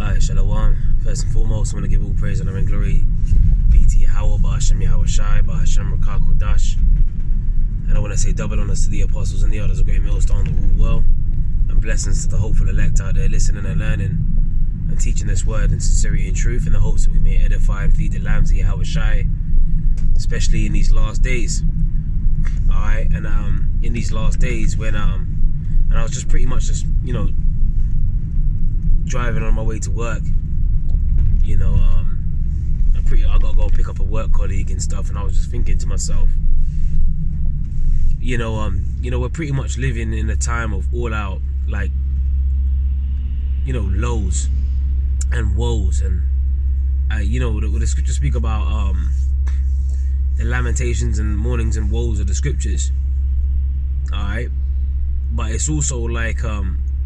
Alright, Shalom. First and foremost, I want to give all praise, honor, and glory be to Yahweh, Ba'Hashem Yahweh Shai, Ba'Hashem Rakah Kodash. And I want to say double honors to the apostles and the others, a great millstone that rule well. And blessings to the hopeful elect out there listening and learning and teaching this word in sincerity and truth, in the hopes that we may edify and feed the lambs of Yahweh Shai, especially in these last days. Alright, and in these last days when and I was just pretty much just, driving on my way to work, I gotta go pick up a work colleague and stuff, and I was just thinking to myself, we're pretty much living in a time of all out, like, lows and woes, and the scriptures speak about the lamentations and mournings and woes of the scriptures. Alright, but it's also like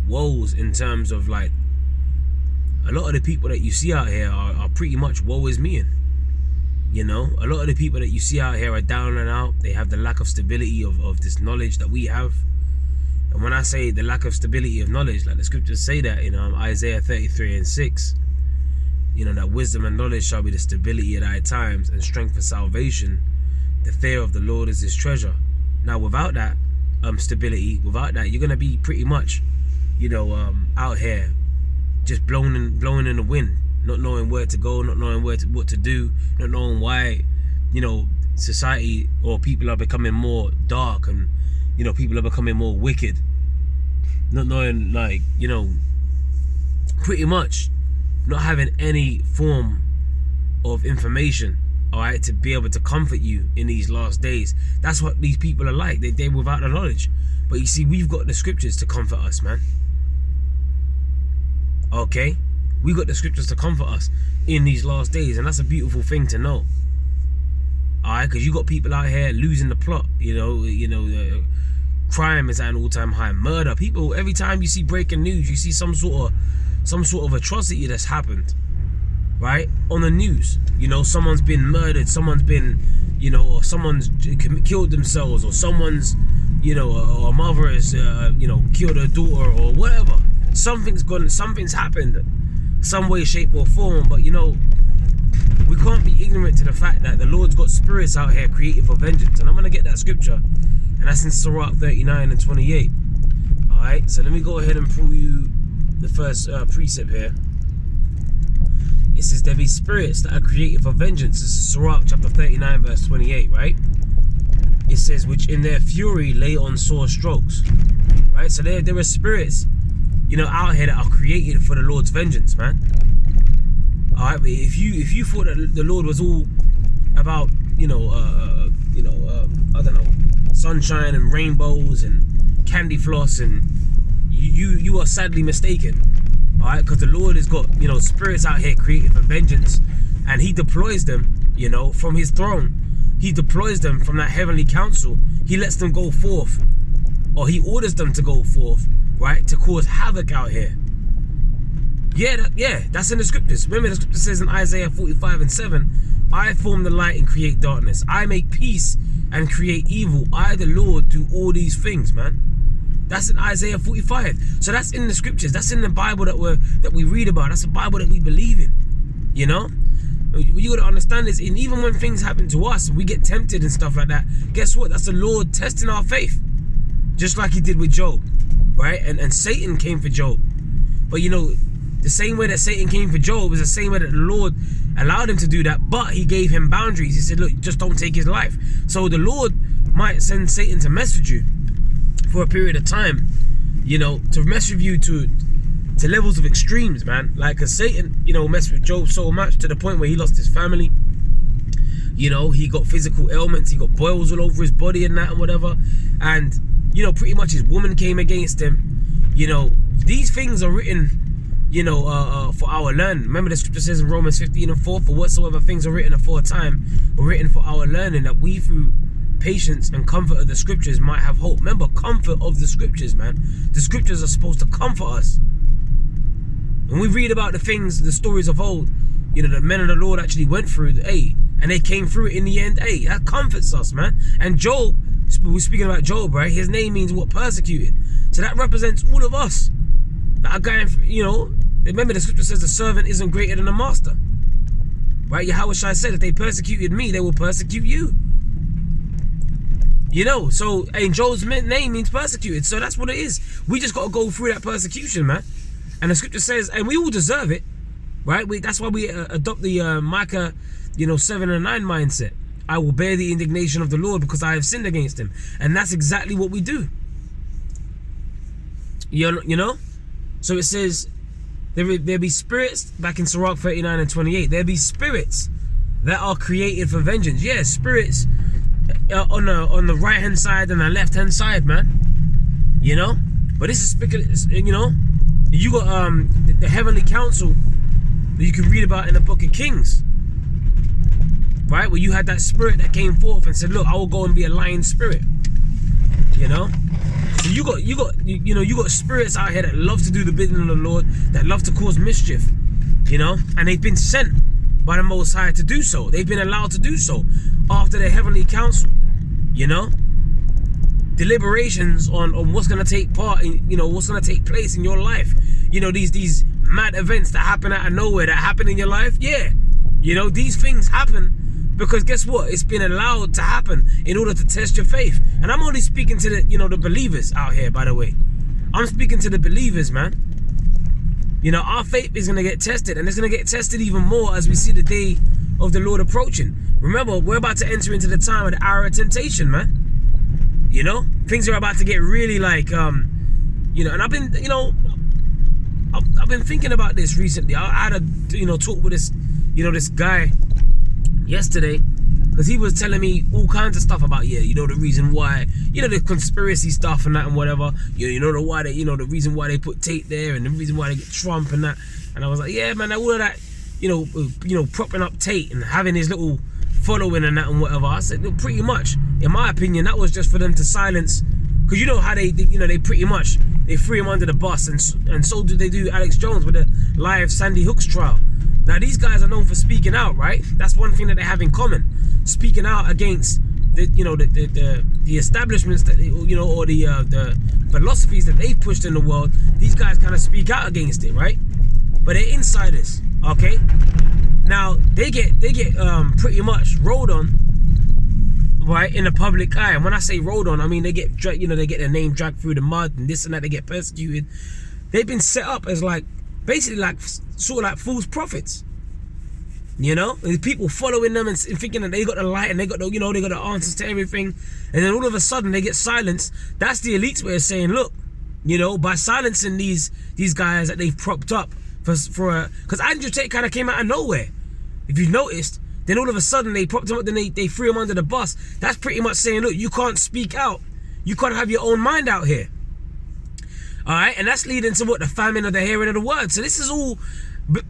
woes in terms of like a lot of the people that you see out here are pretty much woe is me. A lot of the people that you see out here are down and out. They have the lack of stability of this knowledge that we have. And when I say the lack of stability of knowledge, like the scriptures say that, Isaiah 33:6, that wisdom and knowledge shall be the stability of thy times, and strength for salvation. The fear of the Lord is his treasure. Now without that stability, without that, you're gonna be pretty much, out here just blowing in the wind, not knowing where to go, not knowing what to do, not knowing why, society or people are becoming more dark, and people are becoming more wicked, not knowing, like, pretty much not having any form of information, alright, to be able to comfort you in these last days. That's what these people are like. They're without the knowledge. But you see, we've got the scriptures to comfort us, man. Okay, we got the scriptures to comfort us in these last days, and that's a beautiful thing to know. Alright, because you got people out here losing the plot. Crime is at an all-time high. Murder, people. Every time you see breaking news, you see some sort of atrocity that's happened, right, on the news. Someone's been murdered, someone's been, or someone's killed themselves, or someone's, or a mother has, killed her daughter, or whatever. Something's happened, some way, shape, or form. But we can't be ignorant to the fact that the Lord's got spirits out here created for vengeance. And I'm gonna get that scripture, and that's in Sirach 39:28. Alright, so let me go ahead and prove you the first precept here. It says there be spirits that are created for vengeance. This is Sirach chapter 39:28, right? It says, which in their fury lay on sore strokes. Right? So there are spirits, out here that are created for the Lord's vengeance, man. Alright, but if you thought that the Lord was all about, I don't know, sunshine and rainbows and candy floss, and you are sadly mistaken. Alright, because the Lord has got, spirits out here created for vengeance, and he deploys them, from his throne. He deploys them from that heavenly council. He lets them go forth, or he orders them to go forth, right, to cause havoc out here. Yeah, that's in the scriptures. Remember, the scripture says in Isaiah 45:7, I form the light and create darkness. I make peace and create evil. I, the Lord, do all these things, man. That's in Isaiah 45. So that's in the scriptures. That's in the Bible that we read about. That's the Bible that we believe in. What you gotta understand is, and even when things happen to us, we get tempted and stuff like that, guess what? That's the Lord testing our faith. Just like he did with Job, right? And Satan came for Job. But the same way that Satan came for Job is the same way that the Lord allowed him to do that, but he gave him boundaries. He said, look, just don't take his life. So the Lord might send Satan to mess with you for a period of time, to mess with you to levels of extremes, man. Like, cause Satan, messed with Job so much to the point where he lost his family. He got physical ailments, he got boils all over his body and that and whatever. And, pretty much his woman came against him. These things are written, for our learning. Remember the scripture says in Romans 15:4, for whatsoever things are written aforetime were written for our learning, that we through patience and comfort of the scriptures might have hope. Remember, comfort of the scriptures, man. The scriptures are supposed to comfort us. When we read about the stories of old, the men of the Lord actually went through, and they came through it in the end. That comforts us, man. And Job, we're speaking about Job, right? His name means what? Persecuted. So that represents all of us that are going, Remember, the scripture says the servant isn't greater than the master. Right? Yahweh Shai said, if they persecuted me, they will persecute you. You know, so in Job's name means persecuted. So that's what it is. We just got to go through that persecution, man. And the scripture says, and we all deserve it, right? That's why we adopt the Micah, 7 and 9 mindset. I will bear the indignation of the Lord because I have sinned against him. And that's exactly what we do. You know? So it says, there be spirits, back in Sirach 39 and 28, there be spirits that are created for vengeance. Yeah, spirits on the right hand side and the left hand side, man. You know? But this is, you got the heavenly council that you can read about in the book of Kings. Right? Where you had that spirit that came forth and said, look, I will go and be a lion spirit. You know? So you got spirits out here that love to do the bidding of the Lord, that love to cause mischief, and they've been sent by the Most High to do so. They've been allowed to do so after their heavenly council, deliberations on what's gonna take part in, what's gonna take place in your life. These mad events that happen out of nowhere, that happen in your life. Yeah, these things happen because guess what? It's been allowed to happen in order to test your faith. And I'm only speaking to the, the believers out here, by the way. I'm speaking to the believers, man. Our faith is going to get tested, and it's going to get tested even more as we see the day of the Lord approaching. Remember, we're about to enter into the time of the hour of temptation, man. Things are about to get really like, and I've been, I've been thinking about this recently. I had a, talk with this, this guy yesterday, because he was telling me all kinds of stuff about the reason why, the conspiracy stuff and that and whatever, the reason why they put Tate there and the reason why they get Trump and that. And I was like, yeah, man, all of that, propping up Tate and having his little following and that and whatever. I said, no, pretty much, in my opinion, that was just for them to silence, because how they pretty much, they threw him under the bus, and so do they do Alex Jones with the live Sandy Hook's trial. Now these guys are known for speaking out, right? That's one thing that they have in common. Speaking out against the establishments that or the philosophies that they've pushed in the world. These guys kind of speak out against it, right? But they're insiders, okay? Now they get pretty much rolled on, right, in the public eye. And when I say rolled on, I mean they get they get their name dragged through the mud and this and that. They get persecuted. They've been set up as basically sort of like false prophets. There's people following them and thinking that they got the light and they got the, they got the answers to everything, and then all of a sudden they get silenced. That's the elite's way of saying, look, by silencing these guys that they've propped up because Andrew Tate kind of came out of nowhere. If you've noticed, then all of a sudden they propped him up, then they threw him under the bus. That's pretty much saying, look, you can't speak out, you can't have your own mind out here. All right, and that's leading to what? The famine of the hearing of the word. So this is all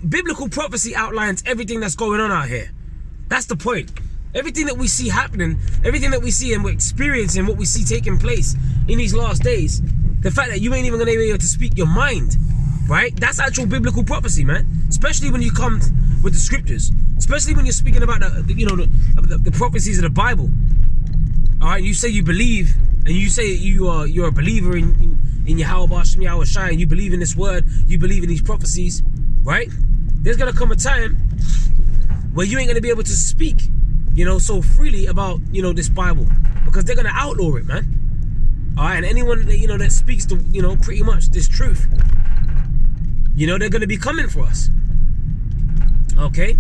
biblical prophecy outlines everything that's going on out here. That's the point. Everything that we see happening, everything that we see and we're experiencing, what we see taking place in these last days, the fact that you ain't even gonna be able to speak your mind, right? That's actual biblical prophecy, man. Especially when you come with the scriptures, especially when you're speaking about the prophecies of the Bible. All right, you say you believe, and you say you're a believer in Yahweh Bashem, Yahweh Shai, and you believe in this word, you believe in these prophecies, right? There's gonna come a time where you ain't gonna be able to speak, so freely about, this Bible, because they're gonna outlaw it, man. All right, and anyone that, that speaks to, pretty much this truth, they're gonna be coming for us. Okay,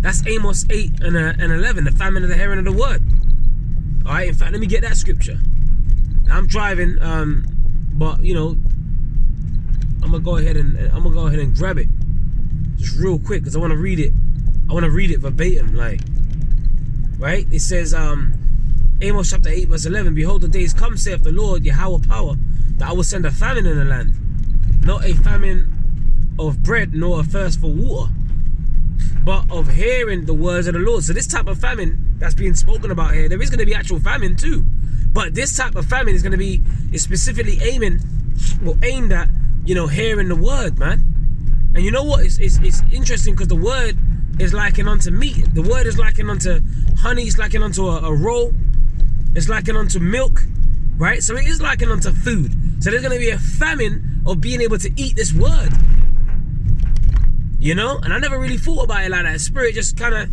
that's Amos 8 and 11, the famine of the hearing of the word. All right, in fact, let me get that scripture. I'm driving, but I'm gonna go ahead and grab it just real quick, because I want to read it. I want to read it verbatim, right? It says, Amos chapter 8 verse 11, behold, the days come, saith the Lord, Yahweh power, that I will send a famine in the land, not a famine of bread nor a thirst for water, but of hearing the words of the Lord. So this type of famine that's being spoken about here, there is going to be actual famine too, but this type of famine is specifically aimed at hearing the word, man. And you know what? It's interesting, because the word is likened unto meat. The word is likened unto honey. It's likened unto a roll. It's likened unto milk, right? So it is likened unto food. So there's going to be a famine of being able to eat this word. You know, and I never really thought about it like that. Spirit just kind of,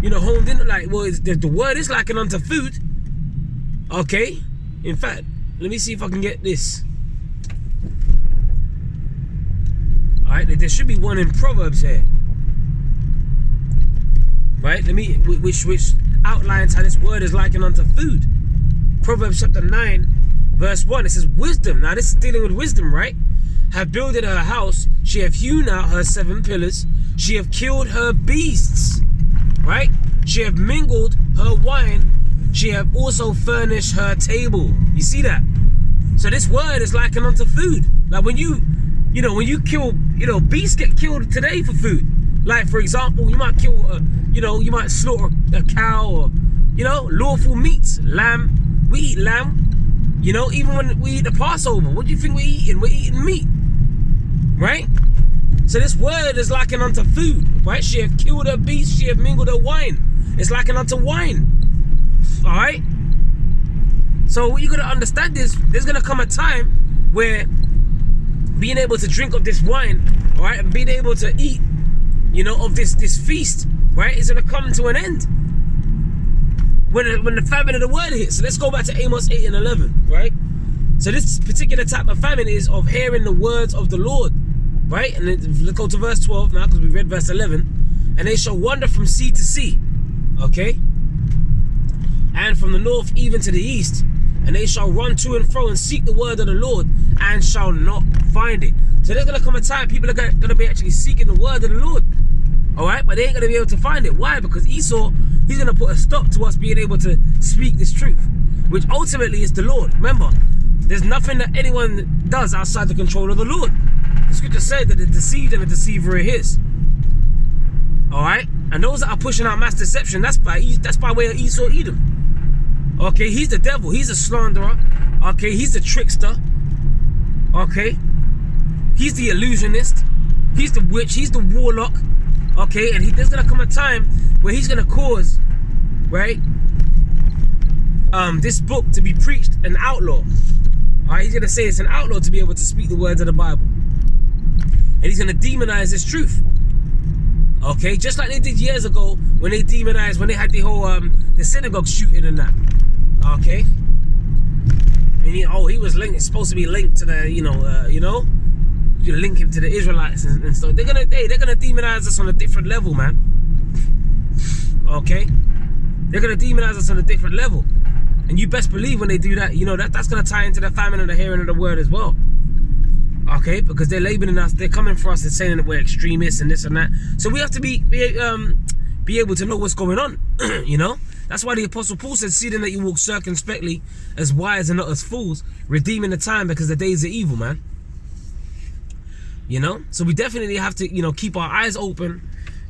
you know, honed in like, well, the word is likened unto food. Okay, in fact, let me see if I can get this. All right, there should be one in Proverbs here. Right, which outlines how this word is likened unto food. Proverbs chapter 9, verse 1. It says, wisdom. Now this is dealing with wisdom, right? Have builded her house. She have hewn out her 7 pillars. She have killed her beasts. Right? She have mingled her wine. She have also furnished her table. You see that? So this word is likened unto food. Like when you kill, beasts get killed today for food. Like for example, you might kill, you might slaughter a cow or, lawful meats. Lamb. We eat lamb. Even when we eat the Passover, what do you think we're eating? We're eating meat. Right? So this word is likened unto food. Right? She have killed her beasts. She have mingled her wine. It's likened unto wine. Alright? So what you gotta understand is there's gonna come a time where being able to drink of this wine, alright, and being able to eat, of this feast, right, is gonna come to an end. When the famine of the word hits. So let's go back to Amos 8 and 11, right? So this particular type of famine is of hearing the words of the Lord, right? And then let's go to verse 12 now, because we read verse 11. And they shall wander from sea to sea, okay? And from the north even to the east, and they shall run to and fro and seek the word of the Lord, and shall not find it. So there's gonna come a time people are gonna be actually seeking the word of the Lord, all right? But they ain't gonna be able to find it. Why? Because Esau, he's gonna put a stop to us being able to speak this truth, which ultimately is the Lord. Remember, there's nothing that anyone does outside the control of the Lord. The scripture said that the deceived and the deceiver are his. All right, and those that are pushing out mass deception, that's by way of Esau, Edom. Okay, he's the devil, he's a slanderer. Okay, he's the trickster. Okay, he's the illusionist. He's the witch. He's the warlock. Okay, and there's gonna come a time where he's gonna cause, right, this book to be preached an outlaw. All right, he's gonna say it's an outlaw to be able to speak the words of the Bible, and he's gonna demonize this truth. Okay, just like they did years ago when they demonized, when they had the whole the synagogue shooting and that. Okay, and he was linked. It's supposed to be linked to the you link him to the Israelites and stuff. They're gonna demonize us on a different level, man. Okay, they're gonna demonize us on a different level, and you best believe when they do that, that's gonna tie into the famine and the hearing of the word as well. Okay, because they're labeling us, they're coming for us and saying that we're extremists and this and that. So we have to be able to know what's going on. That's why the Apostle Paul said, seeing that you walk circumspectly, as wise and not as fools, redeeming the time because the days are evil, man. So we definitely have to, keep our eyes open,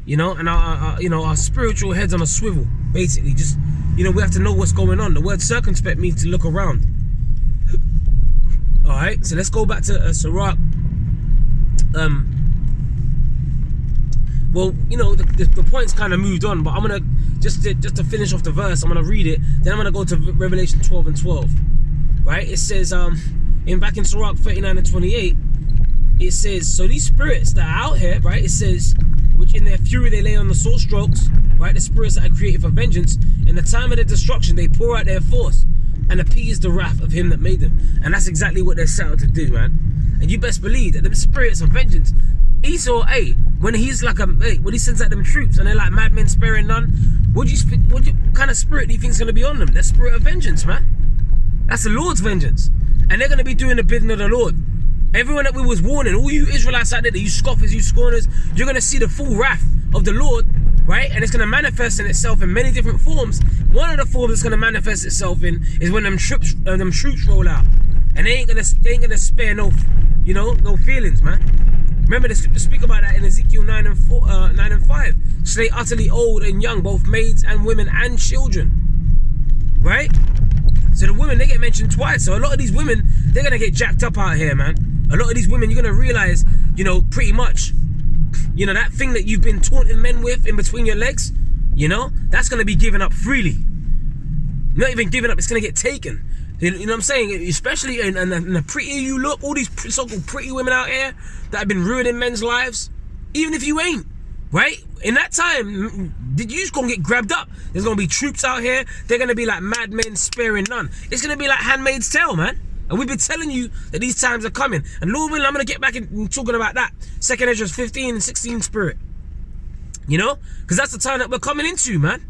and our spiritual heads on a swivel. Basically, just, we have to know what's going on. The word circumspect means to look around. All right, so let's go back to Sirach. Well, the point's kind of moved on, but I'm gonna just to finish off the verse. I'm gonna read it. Then I'm gonna go to Revelation 12 and 12. Right? It says back in Sirach 39 and 28. It says, so these spirits that are out here, right? It says, which in their fury they lay on the sword strokes, right? The spirits that are created for vengeance. In the time of their destruction, they pour out their force and appease the wrath of him that made them. And that's exactly what they're set out to do, man. And you best believe that the spirits of vengeance, Esau, when he's like when he sends out them troops and they're like madmen sparing none, what kind of spirit do you think is going to be on them? That spirit of vengeance, man. That's the Lord's vengeance. And they're going to be doing the bidding of the Lord. Everyone that we was warning, all you Israelites out there, that you scoffers, you scorners, you're going to see the full wrath of the Lord, right? And it's going to manifest in itself in many different forms. One of the forms it's going to manifest itself in is when them troops roll out. And they ain't gonna spare no feelings, man. Remember the scripture speak about that in Ezekiel 9 and 5. Slay utterly old and young, both maids and women and children. Right? So the women, they get mentioned twice. So a lot of these women, they're gonna get jacked up out here, man. A lot of these women, you're gonna realize, pretty much, that thing that you've been taunting men with in between your legs, that's gonna be given up freely. Not even given up, it's gonna get taken. You know what I'm saying? Especially in the prettier you look, all these so-called pretty women out here that have been ruining men's lives, Even if you ain't, right? In that time, you just gonna get grabbed up. There's gonna be troops out here. They're gonna be like madmen sparing none. It's gonna be like Handmaid's Tale, man. And we've been telling you that these times are coming. And Lord willing, I'm gonna get back in talking about that. 2nd Ezra 15 and 16 spirit. You know? Because that's the time that we're coming into, man.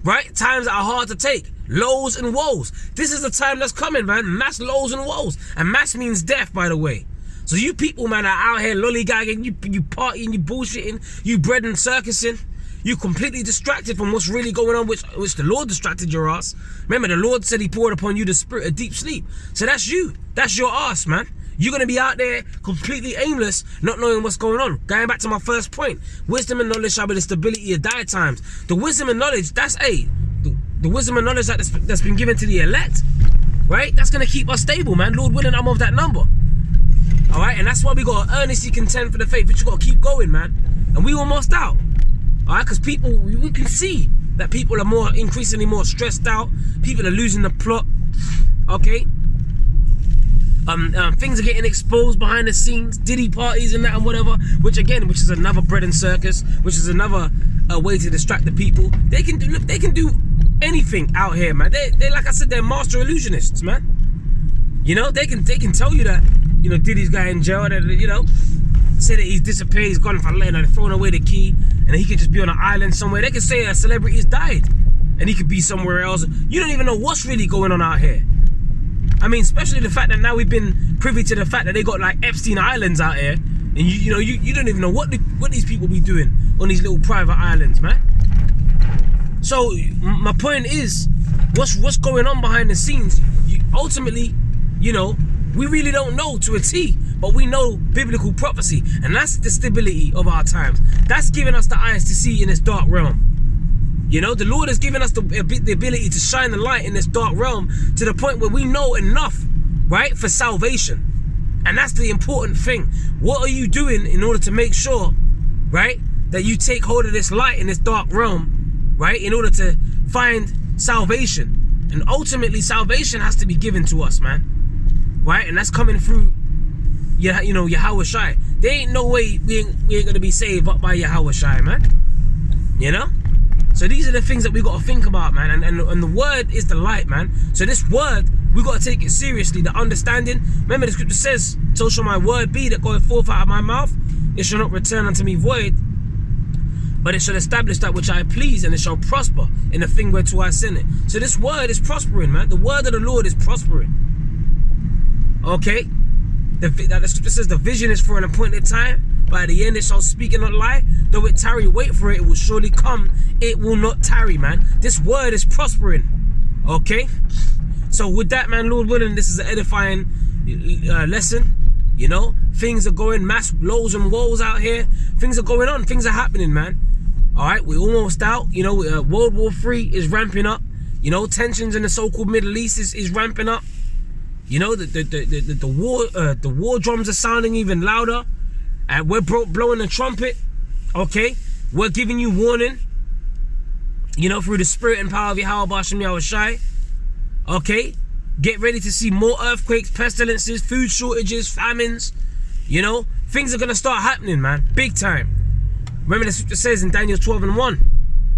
Right? Times that are hard to take. Lows and woes. This is the time that's coming, man. Mass lows and woes. And mass means death, by the way. So you people, man, are out here lollygagging, you partying, you bullshitting, you bread and circusing. You completely distracted from what's really going on, which the Lord distracted your ass. Remember, the Lord said he poured upon you the spirit of deep sleep. So that's you. That's your ass, man. You're going to be out there completely aimless, not knowing what's going on. Going back to my first point, wisdom and knowledge shall be the stability of thy times. The wisdom and knowledge, that's the wisdom and knowledge that's been given to the elect, right? That's going to keep us stable, man. Lord willing, I'm of that number. All right, and that's why we got to earnestly contend for the faith. But you got to keep going, man. And we almost out. All right, because people, we can see that people are increasingly more stressed out. People are losing the plot. Okay. Things are getting exposed behind the scenes, Diddy parties and that and whatever, which is another bread and circus, which is another way to distract the people. They can do anything out here, man. They like I said, they're master illusionists, man. You know, they can tell you that, you know, Diddy's guy in jail, that, you know, say that he's disappeared, he's gone for land, and thrown away the key, and he could just be on an island somewhere. They can say a celebrity's died, and he could be somewhere else. You don't even know what's really going on out here. I mean, especially the fact that now we've been privy to the fact that they got like Epstein Islands out here, and you don't even know what these people be doing on these little private islands, man. So my point is, what's going on behind the scenes? Ultimately, you know, we really don't know to a T, but we know biblical prophecy, and that's the stability of our times. That's giving us the eyes to see in this dark realm. You know, the Lord has given us the ability to shine the light in this dark realm to the point where we know enough, right, for salvation. And that's the important thing. What are you doing in order to make sure, right, that you take hold of this light in this dark realm, right, in order to find salvation? And ultimately, salvation has to be given to us, man, right? And that's coming through, you know, Yahweh Shai. There ain't no way we ain't going to be saved up by Yahweh Shai, man. You know? So these are the things that we got to think about, man. And the word is the light, man. So this word, we got to take it seriously. The understanding. Remember, the scripture says, so shall my word be that goeth forth out of my mouth. It shall not return unto me void, but it shall establish that which I please, and it shall prosper in the thing whereto I send it. So this word is prospering, man. The word of the Lord is prospering. Okay? The scripture says the vision is for an appointed time. By the end it shall speak and not lie. Though it tarry, wait for it. It will surely come. It will not tarry, man. This word is prospering. Okay? So with that, man, Lord willing, this is an edifying lesson. You know, things are going, mass lows and woes out here. Things are going on. Things are happening, man. All right, we're almost out. You know, World War III is ramping up. You know, tensions in the so-called Middle East is ramping up. You know, the war drums are sounding even louder. And we're blowing the trumpet. Okay, we're giving you warning. You know, through the spirit and power of Yahweh Bashem Yahweh Shai. Okay, get ready to see more earthquakes, pestilences, food shortages, famines. You know, things are gonna start happening, man, big time. Remember the scripture says in Daniel 12:1,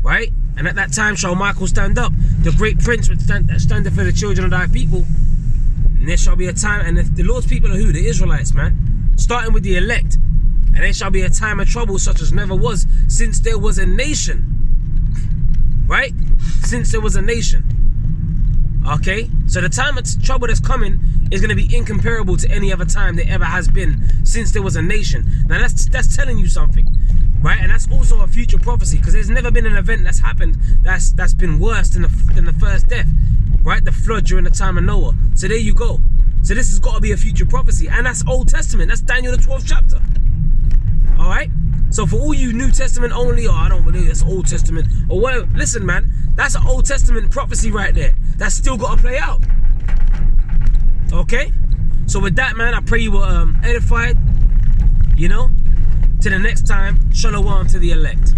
right? And at that time shall Michael stand up, the great prince which standeth for the children of thy people. And there shall be a time, and the Lord's people are who? The Israelites, man. Starting with the elect. And there shall be a time of trouble such as never was since there was a nation. Right? Since there was a nation. Okay? So the time of trouble that's coming is going to be incomparable to any other time there ever has been since there was a nation. Now that's telling you something. Right? And that's also a future prophecy, because there's never been an event that's happened that's been worse than the first death. Right? The flood during the time of Noah. So there you go. So this has got to be a future prophecy. And that's Old Testament. That's Daniel the 12th chapter. Alright? So for all you New Testament only, or I don't believe it's Old Testament, or whatever, listen, man, that's an Old Testament prophecy right there. That's still got to play out. Okay? So with that, man, I pray you were edified. You know? Till the next time, shalom to the elect.